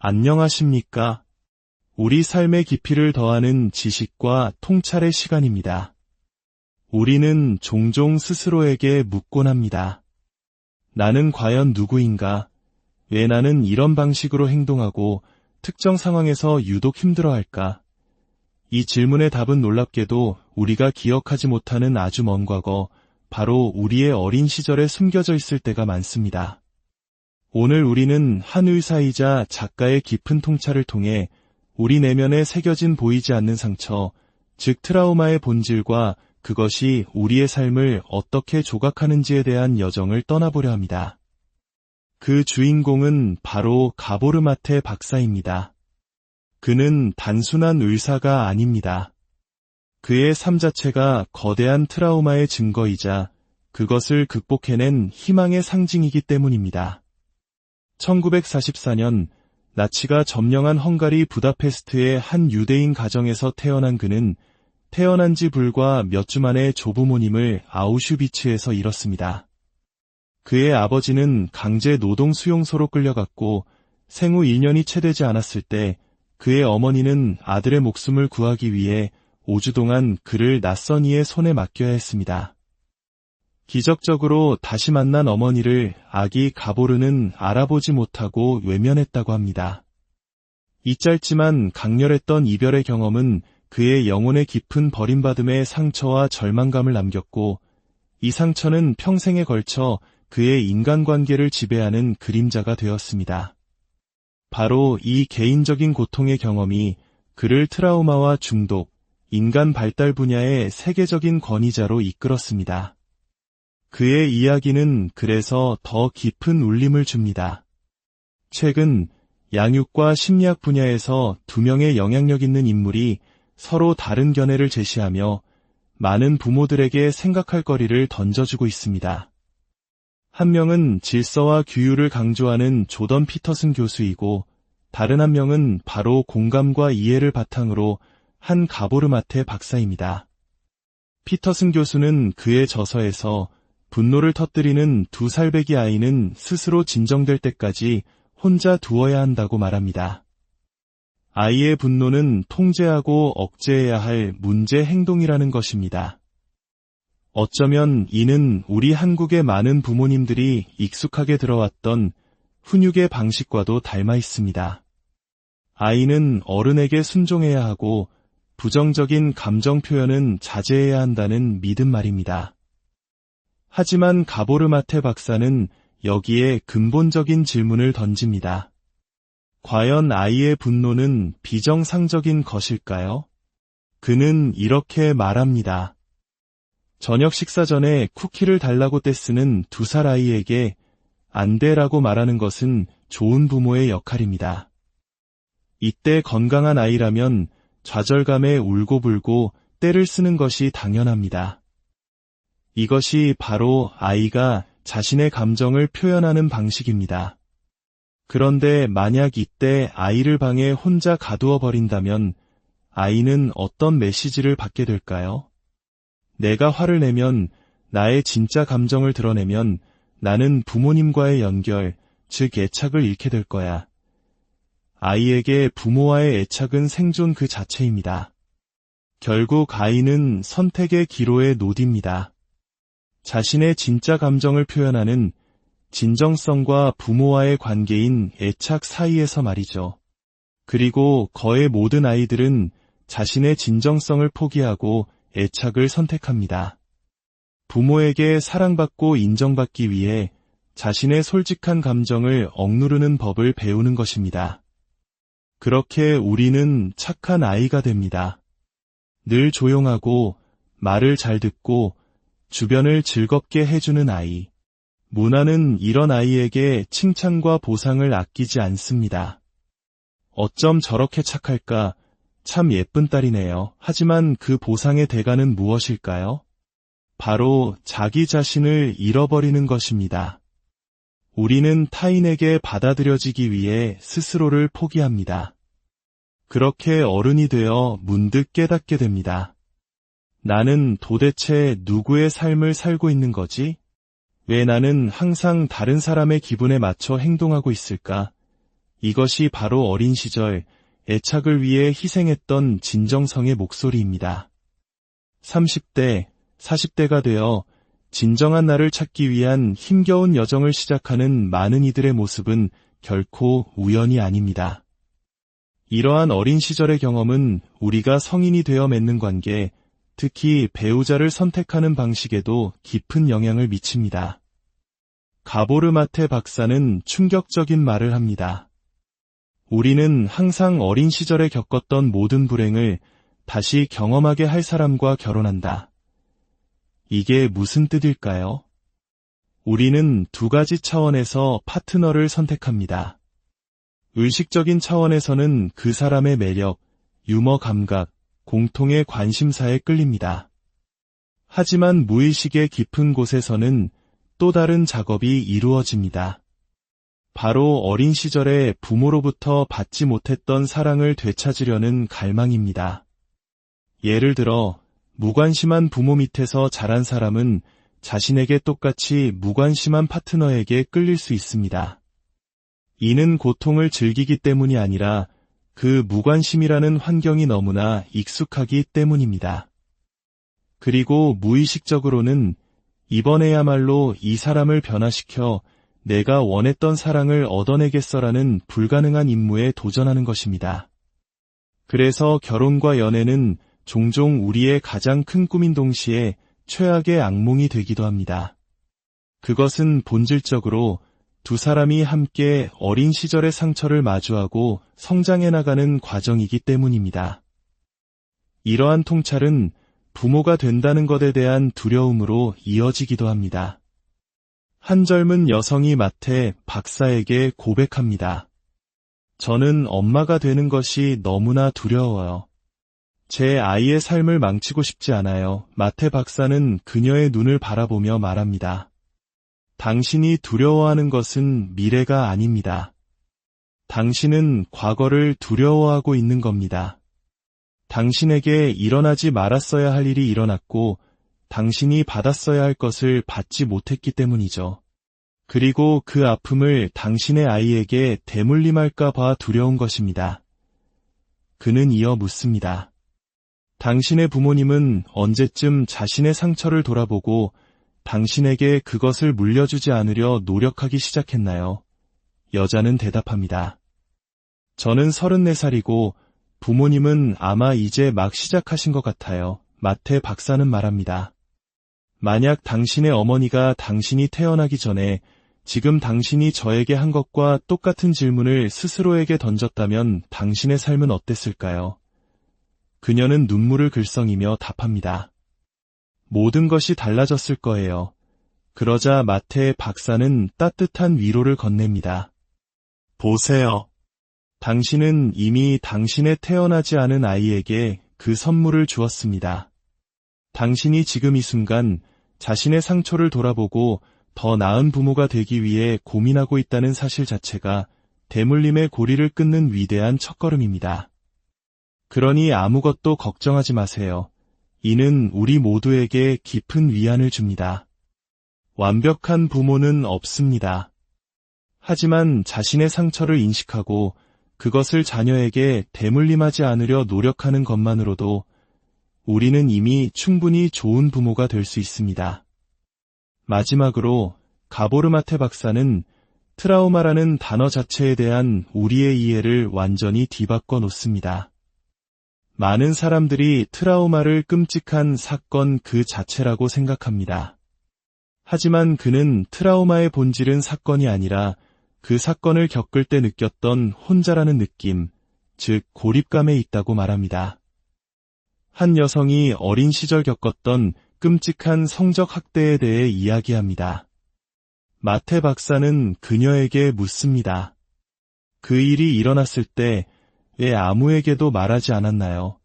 안녕하십니까? 우리 삶의 깊이를 더하는 지식과 통찰의 시간입니다. 우리는 종종 스스로에게 묻곤 합니다. 나는 과연 누구인가? 왜 나는 이런 방식으로 행동하고 특정 상황에서 유독 힘들어할까? 이 질문의 답은 놀랍게도 우리가 기억하지 못하는 아주 먼 과거, 바로 우리의 어린 시절에 숨겨져 있을 때가 많습니다. 오늘 우리는 한 의사이자 작가의 깊은 통찰을 통해 우리 내면에 새겨진 보이지 않는 상처, 즉 트라우마의 본질과 그것이 우리의 삶을 어떻게 조각하는지에 대한 여정을 떠나보려 합니다. 그 주인공은 바로 가보르 마테 박사입니다. 그는 단순한 의사가 아닙니다. 그의 삶 자체가 거대한 트라우마의 증거이자 그것을 극복해낸 희망의 상징이기 때문입니다. 1944년 나치가 점령한 헝가리 부다페스트의 한 유대인 가정에서 태어난 그는 태어난 지 불과 몇 주 만에 조부모님을 아우슈비츠에서 잃었습니다. 그의 아버지는 강제 노동 수용소로 끌려갔고 생후 1년이 채 되지 않았을 때 그의 어머니는 아들의 목숨을 구하기 위해 5주 동안 그를 낯선 이의 손에 맡겨야 했습니다. 기적적으로 다시 만난 어머니를 아기 가보르는 알아보지 못하고 외면했다고 합니다. 이 짧지만 강렬했던 이별의 경험은 그의 영혼의 깊은 버림받음의 상처와 절망감을 남겼고 이 상처는 평생에 걸쳐 그의 인간관계를 지배하는 그림자가 되었습니다. 바로 이 개인적인 고통의 경험이 그를 트라우마와 중독, 인간 발달 분야의 세계적인 권위자로 이끌었습니다. 그의 이야기는 그래서 더 깊은 울림을 줍니다. 최근 양육과 심리학 분야에서 두 명의 영향력 있는 인물이 서로 다른 견해를 제시하며 많은 부모들에게 생각할 거리를 던져주고 있습니다. 한 명은 질서와 규율을 강조하는 조던 피터슨 교수이고 다른 한 명은 바로 공감과 이해를 바탕으로 한 가보르 마테 박사입니다. 피터슨 교수는 그의 저서에서 분노를 터뜨리는 2살배기 아이는 스스로 진정될 때까지 혼자 두어야 한다고 말합니다. 아이의 분노는 통제하고 억제해야 할 문제 행동이라는 것입니다. 어쩌면 이는 우리 한국의 많은 부모님들이 익숙하게 들어왔던 훈육의 방식과도 닮아 있습니다. 아이는 어른에게 순종해야 하고 부정적인 감정 표현은 자제해야 한다는 믿음 말입니다. 하지만 가보르 마테 박사는 여기에 근본적인 질문을 던집니다. 과연 아이의 분노는 비정상적인 것일까요? 그는 이렇게 말합니다. 저녁 식사 전에 쿠키를 달라고 떼쓰는 2살 아이에게 안 돼라고 말하는 것은 좋은 부모의 역할입니다. 이때 건강한 아이라면 좌절감에 울고불고 떼를 쓰는 것이 당연합니다. 이것이 바로 아이가 자신의 감정을 표현하는 방식입니다. 그런데 만약 이때 아이를 방에 혼자 가두어 버린다면 아이는 어떤 메시지를 받게 될까요? 내가 화를 내면, 나의 진짜 감정을 드러내면 나는 부모님과의 연결, 즉 애착을 잃게 될 거야. 아이에게 부모와의 애착은 생존 그 자체입니다. 결국 아이는 선택의 기로에 놓입니다. 자신의 진짜 감정을 표현하는 진정성과 부모와의 관계인 애착 사이에서 말이죠. 그리고 거의 모든 아이들은 자신의 진정성을 포기하고 애착을 선택합니다. 부모에게 사랑받고 인정받기 위해 자신의 솔직한 감정을 억누르는 법을 배우는 것입니다. 그렇게 우리는 착한 아이가 됩니다. 늘 조용하고 말을 잘 듣고 주변을 즐겁게 해주는 아이. 문화는 이런 아이에게 칭찬과 보상을 아끼지 않습니다. 어쩜 저렇게 착할까? 참 예쁜 딸이네요. 하지만 그 보상의 대가는 무엇일까요? 바로 자기 자신을 잃어버리는 것입니다. 우리는 타인에게 받아들여지기 위해 스스로를 포기합니다. 그렇게 어른이 되어 문득 깨닫게 됩니다. 나는 도대체 누구의 삶을 살고 있는 거지? 왜 나는 항상 다른 사람의 기분에 맞춰 행동하고 있을까? 이것이 바로 어린 시절 애착을 위해 희생했던 진정성의 목소리입니다. 30대, 40대가 되어 진정한 나를 찾기 위한 힘겨운 여정을 시작하는 많은 이들의 모습은 결코 우연이 아닙니다. 이러한 어린 시절의 경험은 우리가 성인이 되어 맺는 관계, 특히 배우자를 선택하는 방식에도 깊은 영향을 미칩니다. 가보르 마테 박사는 충격적인 말을 합니다. 우리는 항상 어린 시절에 겪었던 모든 불행을 다시 경험하게 할 사람과 결혼한다. 이게 무슨 뜻일까요? 우리는 두 가지 차원에서 파트너를 선택합니다. 의식적인 차원에서는 그 사람의 매력, 유머 감각, 공통의 관심사에 끌립니다. 하지만 무의식의 깊은 곳에서는 또 다른 작업이 이루어집니다. 바로 어린 시절에 부모로부터 받지 못했던 사랑을 되찾으려는 갈망입니다. 예를 들어 무관심한 부모 밑에서 자란 사람은 자신에게 똑같이 무관심한 파트너에게 끌릴 수 있습니다. 이는 고통을 즐기기 때문이 아니라 그 무관심이라는 환경이 너무나 익숙하기 때문입니다. 그리고 무의식적으로는 이번에야말로 이 사람을 변화시켜 내가 원했던 사랑을 얻어내겠어라는 불가능한 임무에 도전하는 것입니다. 그래서 결혼과 연애는 종종 우리의 가장 큰 꿈인 동시에 최악의 악몽이 되기도 합니다. 그것은 본질적으로 두 사람이 함께 어린 시절의 상처를 마주하고 성장해 나가는 과정이기 때문입니다. 이러한 통찰은 부모가 된다는 것에 대한 두려움으로 이어지기도 합니다. 한 젊은 여성이 마테 박사에게 고백합니다. 저는 엄마가 되는 것이 너무나 두려워요. 제 아이의 삶을 망치고 싶지 않아요. 마테 박사는 그녀의 눈을 바라보며 말합니다. 당신이 두려워하는 것은 미래가 아닙니다. 당신은 과거를 두려워하고 있는 겁니다. 당신에게 일어나지 말았어야 할 일이 일어났고 당신이 받았어야 할 것을 받지 못했기 때문이죠. 그리고 그 아픔을 당신의 아이에게 대물림할까 봐 두려운 것입니다. 그는 이어 묻습니다. 당신의 부모님은 언제쯤 자신의 상처를 돌아보고 당신에게 그것을 물려주지 않으려 노력하기 시작했나요? 여자는 대답합니다. 저는 34살이고 부모님은 아마 이제 막 시작하신 것 같아요. 마테 박사는 말합니다. 만약 당신의 어머니가 당신이 태어나기 전에 지금 당신이 저에게 한 것과 똑같은 질문을 스스로에게 던졌다면 당신의 삶은 어땠을까요? 그녀는 눈물을 글썽이며 답합니다. 모든 것이 달라졌을 거예요. 그러자 마테 박사는 따뜻한 위로를 건넵니다. 보세요. 당신은 이미 당신의 태어나지 않은 아이에게 그 선물을 주었습니다. 당신이 지금 이 순간 자신의 상처를 돌아보고 더 나은 부모가 되기 위해 고민하고 있다는 사실 자체가 대물림의 고리를 끊는 위대한 첫걸음입니다. 그러니 아무것도 걱정하지 마세요. 이는 우리 모두에게 깊은 위안을 줍니다. 완벽한 부모는 없습니다. 하지만 자신의 상처를 인식하고 그것을 자녀에게 대물림하지 않으려 노력하는 것만으로도 우리는 이미 충분히 좋은 부모가 될 수 있습니다. 마지막으로 가보르 마테 박사는 트라우마라는 단어 자체에 대한 우리의 이해를 완전히 뒤바꿔 놓습니다. 많은 사람들이 트라우마를 끔찍한 사건 그 자체라고 생각합니다. 하지만 그는 트라우마의 본질은 사건이 아니라 그 사건을 겪을 때 느꼈던 혼자라는 느낌, 즉 고립감에 있다고 말합니다. 한 여성이 어린 시절 겪었던 끔찍한 성적 학대에 대해 이야기합니다. 마테 박사는 그녀에게 묻습니다. 그 일이 일어났을 때 왜 아무에게도 말하지 않았나요?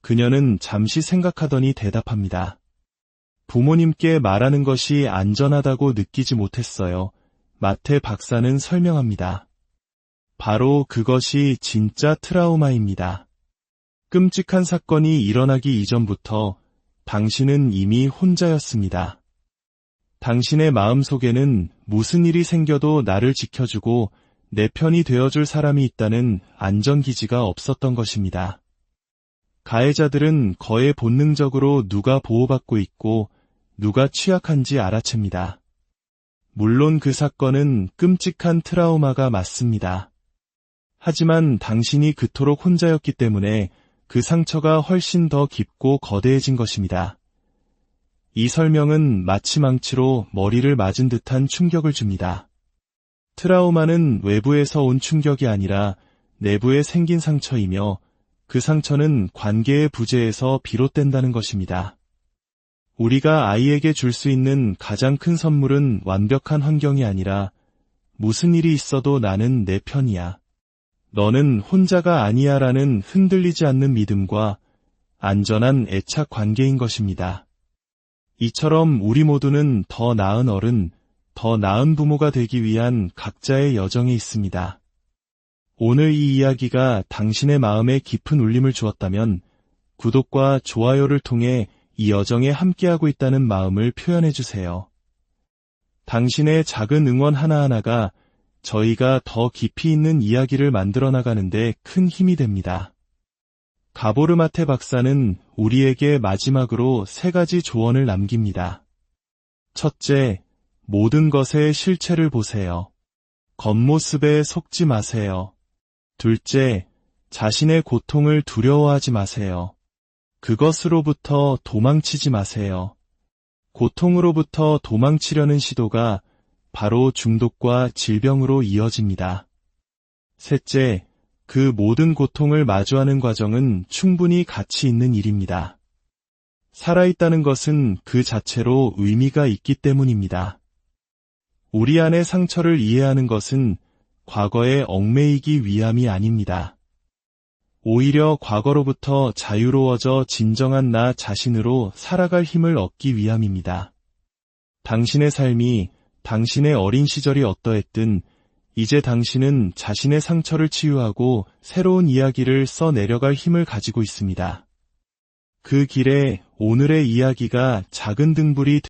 그녀는 잠시 생각하더니 대답합니다. 부모님께 말하는 것이 안전하다고 느끼지 못했어요. 마테 박사는 설명합니다. 바로 그것이 진짜 트라우마입니다. 끔찍한 사건이 일어나기 이전부터 당신은 이미 혼자였습니다. 당신의 마음속에는 무슨 일이 생겨도 나를 지켜주고 내 편이 되어줄 사람이 있다는 안전기지가 없었던 것입니다. 가해자들은 거의 본능적으로 누가 보호받고 있고 누가 취약한지 알아챕니다. 물론 그 사건은 끔찍한 트라우마가 맞습니다. 하지만 당신이 그토록 혼자였기 때문에 그 상처가 훨씬 더 깊고 거대해진 것입니다. 이 설명은 마치 망치로 머리를 맞은 듯한 충격을 줍니다. 트라우마는 외부에서 온 충격이 아니라 내부에 생긴 상처이며 그 상처는 관계의 부재에서 비롯된다는 것입니다. 우리가 아이에게 줄 수 있는 가장 큰 선물은 완벽한 환경이 아니라 무슨 일이 있어도 나는 내 편이야. 너는 혼자가 아니야 라는 흔들리지 않는 믿음과 안전한 애착 관계인 것입니다. 이처럼 우리 모두는 더 나은 어른, 더 나은 부모가 되기 위한 각자의 여정에 있습니다. 오늘 이 이야기가 당신의 마음에 깊은 울림을 주었다면 구독과 좋아요를 통해 이 여정에 함께하고 있다는 마음을 표현해 주세요. 당신의 작은 응원 하나하나가 저희가 더 깊이 있는 이야기를 만들어 나가는데 큰 힘이 됩니다. 가보르마테 박사는 우리에게 마지막으로 3가지 조언을 남깁니다. 첫째, 모든 것의 실체를 보세요. 겉모습에 속지 마세요. 둘째, 자신의 고통을 두려워하지 마세요. 그것으로부터 도망치지 마세요. 고통으로부터 도망치려는 시도가 바로 중독과 질병으로 이어집니다. 셋째, 그 모든 고통을 마주하는 과정은 충분히 가치 있는 일입니다. 살아있다는 것은 그 자체로 의미가 있기 때문입니다. 우리 안의 상처를 이해하는 것은 과거에 얽매이기 위함이 아닙니다. 오히려 과거로부터 자유로워져 진정한 나 자신으로 살아갈 힘을 얻기 위함입니다. 당신의 삶이 당신의 어린 시절이 어떠했든 이제 당신은 자신의 상처를 치유하고 새로운 이야기를 써 내려갈 힘을 가지고 있습니다. 그 길에 오늘의 이야기가 작은 등불이